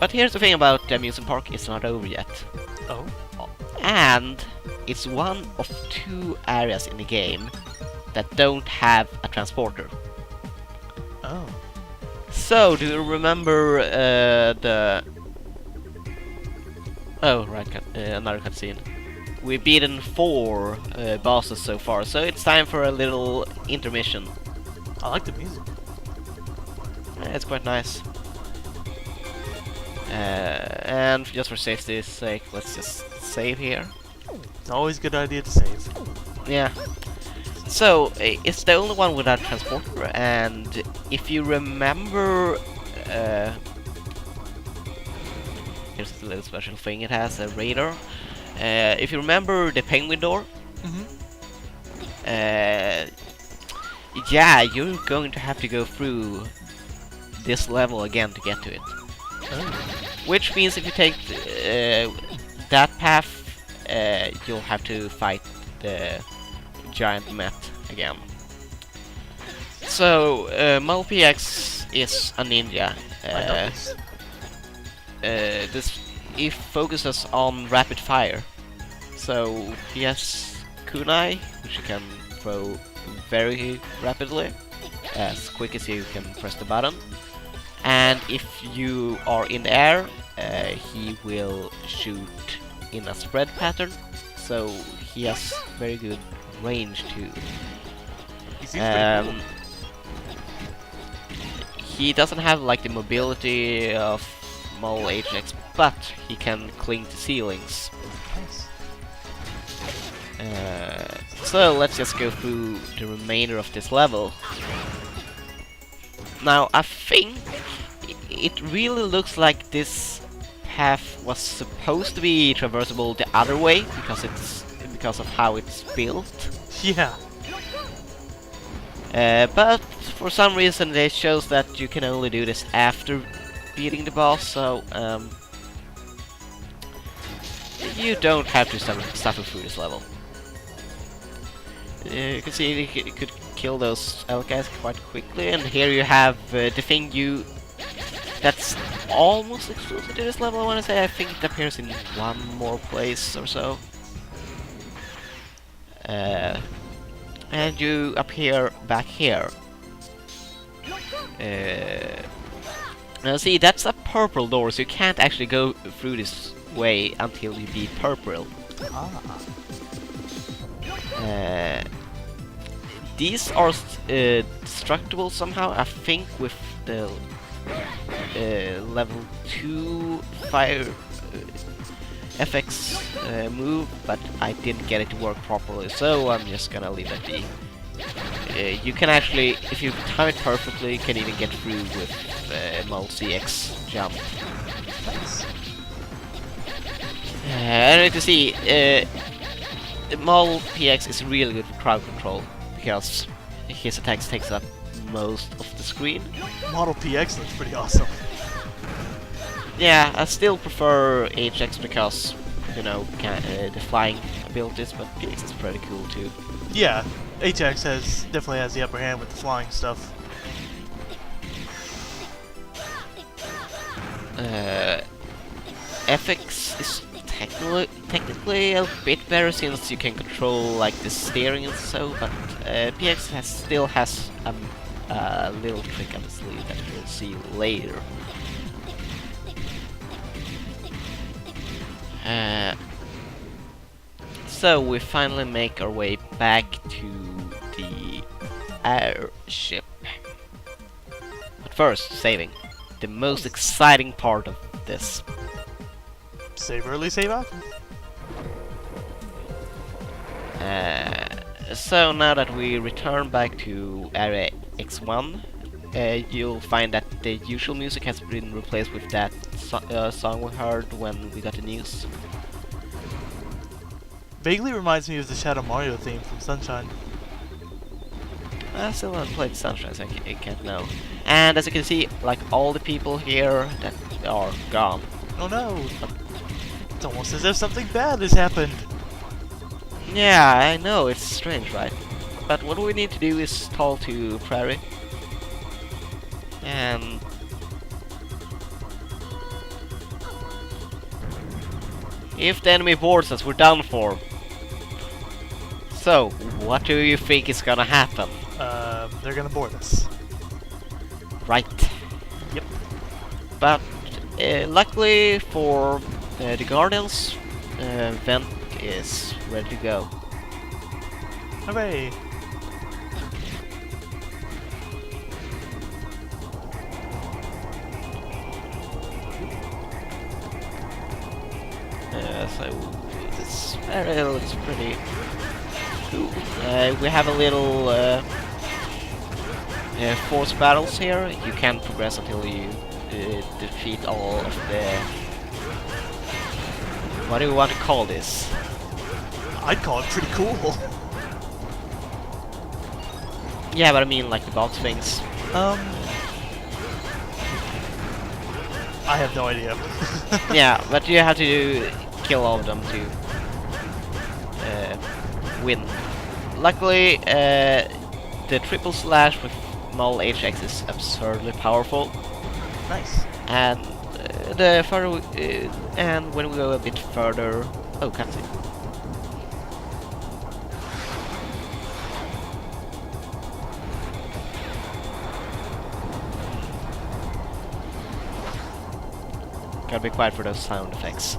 But here's the thing about the amusement park, it's not over yet. Oh. And it's one of 2 areas in the game that don't have a transporter. Oh. So, do you remember the... Oh, right, another cutscene. We've beaten 4 bosses so far, so it's time for a little intermission. I like the music. It's quite nice. And just for safety's sake, let's just save here. It's always a good idea to save. Yeah. So, it's the only one without transporter, and if you remember... here's the little special thing it has, a radar. If you remember the penguin door, yeah, you're going to have to go through this level again to get to it. Oh. Which means if you take that path, you'll have to fight the giant Met again. So, Mal PX is a ninja. I know this. He focuses on rapid fire. So he has kunai, which you can throw very rapidly, as quick as you can press the button. And if you are in the air, he will shoot in a spread pattern. So he has very good range too. He seems pretty cool. He doesn't have like the mobility of Mole HX, but he can cling to ceilings. Nice. So let's just go through the remainder of this level. Now I think it really looks like this path was supposed to be traversable the other way because of how it's built. Yeah. But for some reason it shows that you can only do this after beating the boss, so you don't have to suffer through this level. You can see you could kill those elk guys quite quickly, and here you have the thing that's almost exclusive to this level, I want to say. I think it appears in one more place or so. And you appear back here. Now see, that's a purple door, so you can't actually go through this way until you beat purple. These are destructible somehow, I think, with the level 2 fire FX move, but I didn't get it to work properly, so I'm just gonna leave it be. You can actually, if you time it perfectly, you can even get through with Mul CX jump. Nice. And you can see, Mul PX is really good for crowd control, because his attacks takes up most of the screen. Model PX looks pretty awesome. Yeah, I still prefer HX because, you know, the flying abilities, but PX is pretty cool too. Yeah, HX definitely has the upper hand with the flying stuff. FX is technically a bit better since you can control like the steering and so, but PX still has a little trick up his sleeve that you'll see later. So we finally make our way back to the airship. But first, saving. The most exciting part of this. Save early, save often. So now that we return back to Area X1, you'll find that the usual music has been replaced with that song we heard when we got the news. Vaguely reminds me of the Shadow Mario theme from Sunshine. I still haven't played Sunshine, so I can't know. And as you can see, like all the people here that are gone. Oh no! It's almost as if something bad has happened. Yeah, I know, it's strange, right? But what we need to do is talk to Prairie. And If the enemy boards us, we're done for. So, what do you think is gonna happen? They're gonna board us. Right. Yep. But luckily for the Guardians, Vent is ready to go. Hooray! So this area looks pretty cool. We have a little force battles here. You can't progress until you defeat all of the... What do you want to call this? I'd call it pretty cool. Yeah, but I mean like the box things. I have no idea. Yeah, but you have to kill all of them to win. Luckily, the triple slash with null HX is absurdly powerful. Nice. And the further and when we go a bit further, oh, cutscene. Gotta be quiet for those sound effects.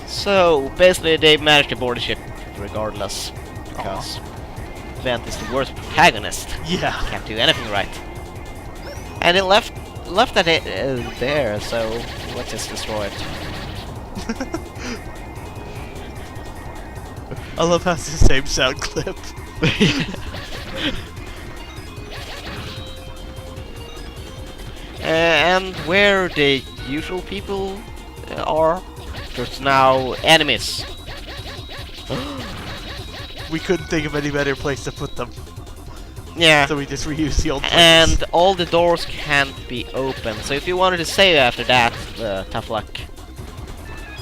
So basically, they managed to board the ship regardless, because Vent is the worst protagonist. Yeah. Can't do anything right. And it left that there, so let's just destroy it. I love how it's the same sound clip. And where the usual people are, there's now enemies. We couldn't think of any better place to put them, Yeah. so we just reused the old places. And all the doors can't be open, so if you wanted to save after that, tough luck.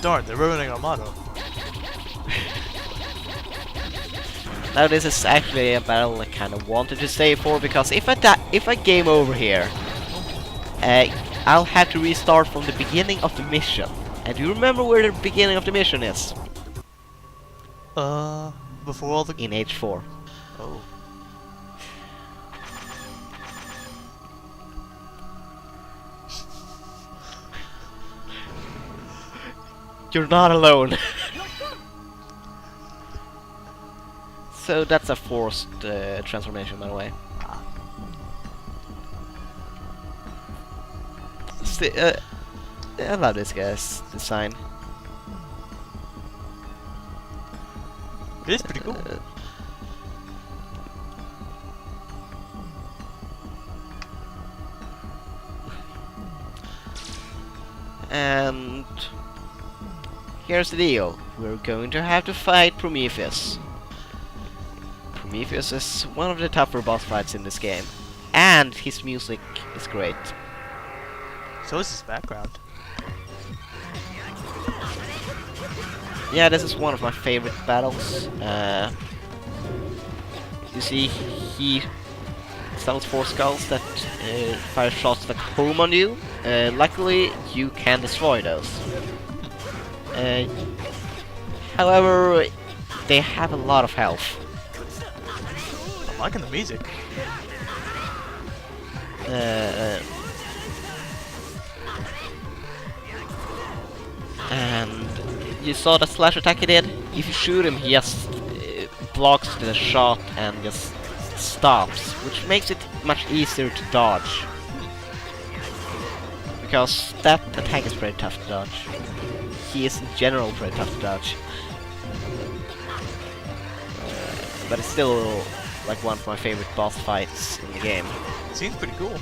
Darn, they're ruining our motto. Now this is actually a battle I kind of wanted to save for, because if I game over here, I'll have to restart from the beginning of the mission. And do you remember where the beginning of the mission is? Before all the... In H4. Oh. You're not alone. So that's a forced transformation, by the way. I love this guy's design. It is pretty cool. And here's the deal. We're going to have to fight Prometheus. Prometheus is one of the tougher boss fights in this game. And his music is great. So is his background. Yeah, this is one of my favorite battles. You see, he summons 4 skulls that fire shots that home on you. Luckily, you can destroy those. However, they have a lot of health. I'm liking the music. And you saw the slash attack he did? If you shoot him, he just blocks the shot and just stops, which makes it much easier to dodge. Because that attack is pretty tough to dodge. He is in general pretty tough to dodge. But it's still like one of my favorite boss fights in the game. Seems pretty cool.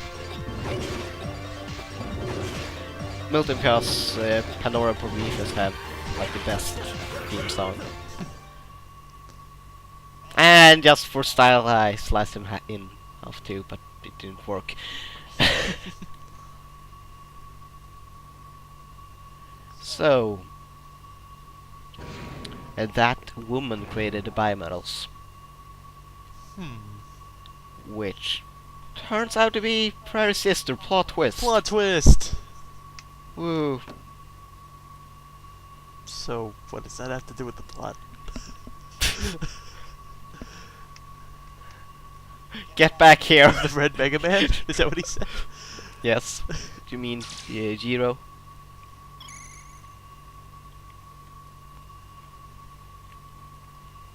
Mostly because Pandora and Prometheus have like the best theme song. And just for style, I sliced him in half too, but it didn't work. So, that woman created the biometals, which turns out to be Prairie's sister. Plot twist. Plot twist! Woo. So, what does that have to do with the plot? Get back here! The Red Mega Man? Is that what he said? Yes. Do you mean Jiro?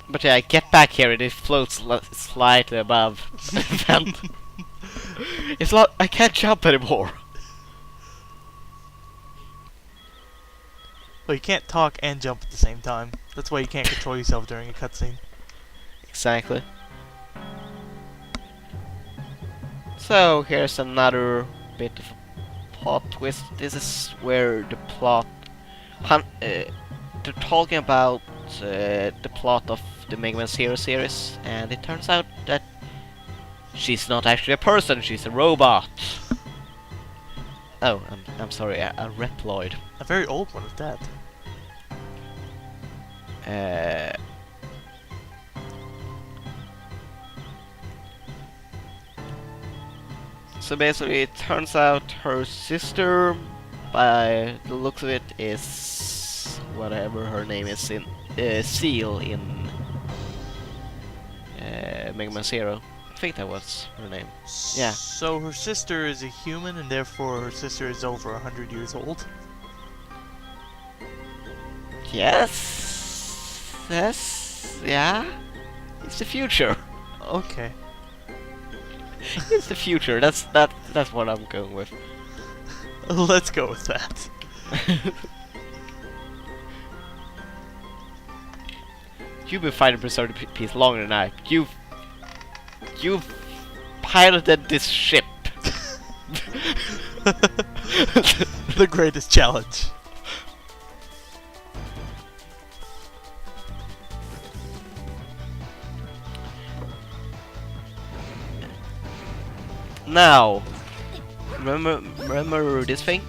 But yeah, get back here, it floats slightly above the vent. It's not. I can't jump anymore. Well, you can't talk and jump at the same time. That's why you can't control yourself during a cutscene. Exactly. So here's another bit of a plot twist. This is where the plot. They're talking about the plot of the Mega Man Zero series, and it turns out that she's not actually a person; she's a robot. Oh, I'm sorry, a Reploid. A very old one at that. So basically, it turns out her sister, by the looks of it, is whatever her name is in Seal in Mega Man Zero. I think that was her name. Yeah. So her sister is a human, and therefore her sister is over 100 years old? Yes. Yes. Yeah. It's the future. Okay. It's the future. That's what I'm going with. Let's go with that. You've been fighting Berserker Peace longer than I. You've piloted this ship. The greatest challenge. Now, remember this thing?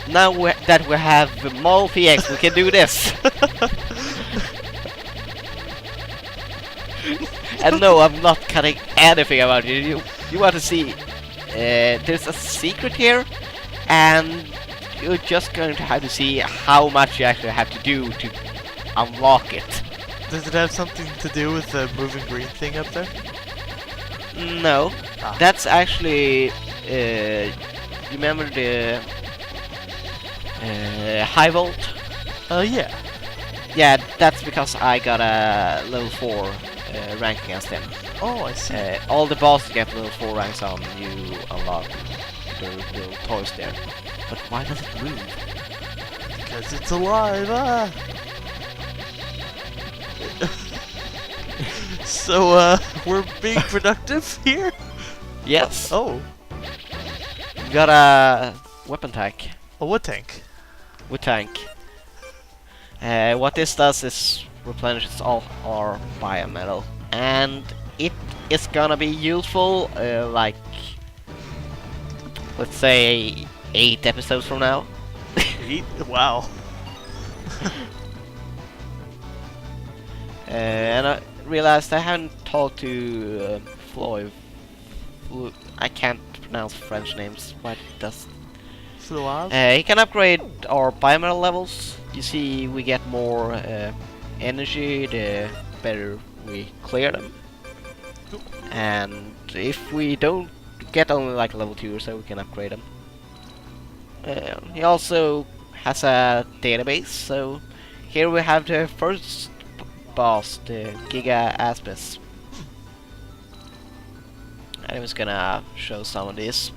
Now that we have Model PX, we can do this. And no, I'm not cutting anything about it. You want to see? There's a secret here, and you're just going to have to see how much you actually have to do to unlock it. Does it have something to do with the moving green thing up there? No, that's actually. You remember the high volt? Yeah. Yeah, that's because I got a level 4 rank against him. Oh, I see. All the bosses get level 4 ranks on you unlock the little toys there. But why does it move? Because it's alive, ah! So, we're being productive here? Yes. Oh. You got a weapon tank. A wood tank. With tank. What this does is replenishes all our biometal, and it is gonna be useful like, let's say 8 episodes from now. 8? Wow. And I realized I haven't talked to Floyd. I can't pronounce French names. What does? He can upgrade our biometal levels. You see, we get more energy the better we clear them. And if we don't get only like level 2 or so, we can upgrade them. He also has a database, so here we have the first boss, the Giga Aspis. I was gonna show some of these.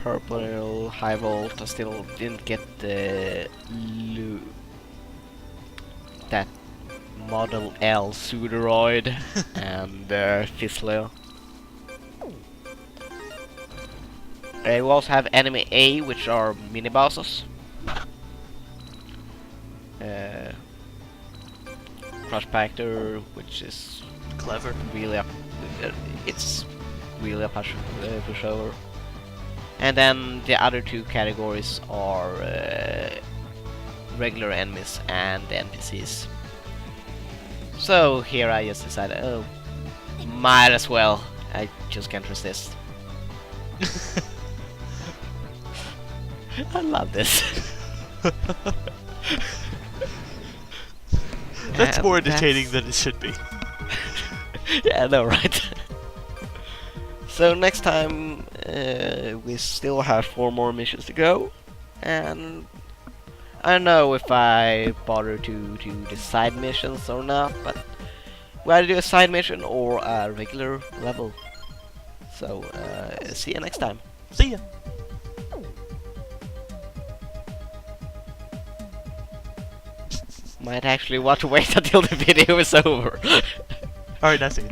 Purple, high volt. I still didn't get the that Model L Pseudoroid and Fizzler. We also have Enemy A, which are mini bosses. Crush Pactor, which is clever. Really up. It's really a pushover. And then the other 2 categories are regular enemies and NPCs. So here I just decided, oh, Might as well. I just can't resist. I love this. That's And more entertaining than it should be. Yeah, I know, right? So next time we still have 4 more missions to go, and I don't know if I bother to do the side missions or not, but we either do a side mission or a regular level. So see you next time. See ya. Might actually want to wait until the video is over. Alright, now see ya.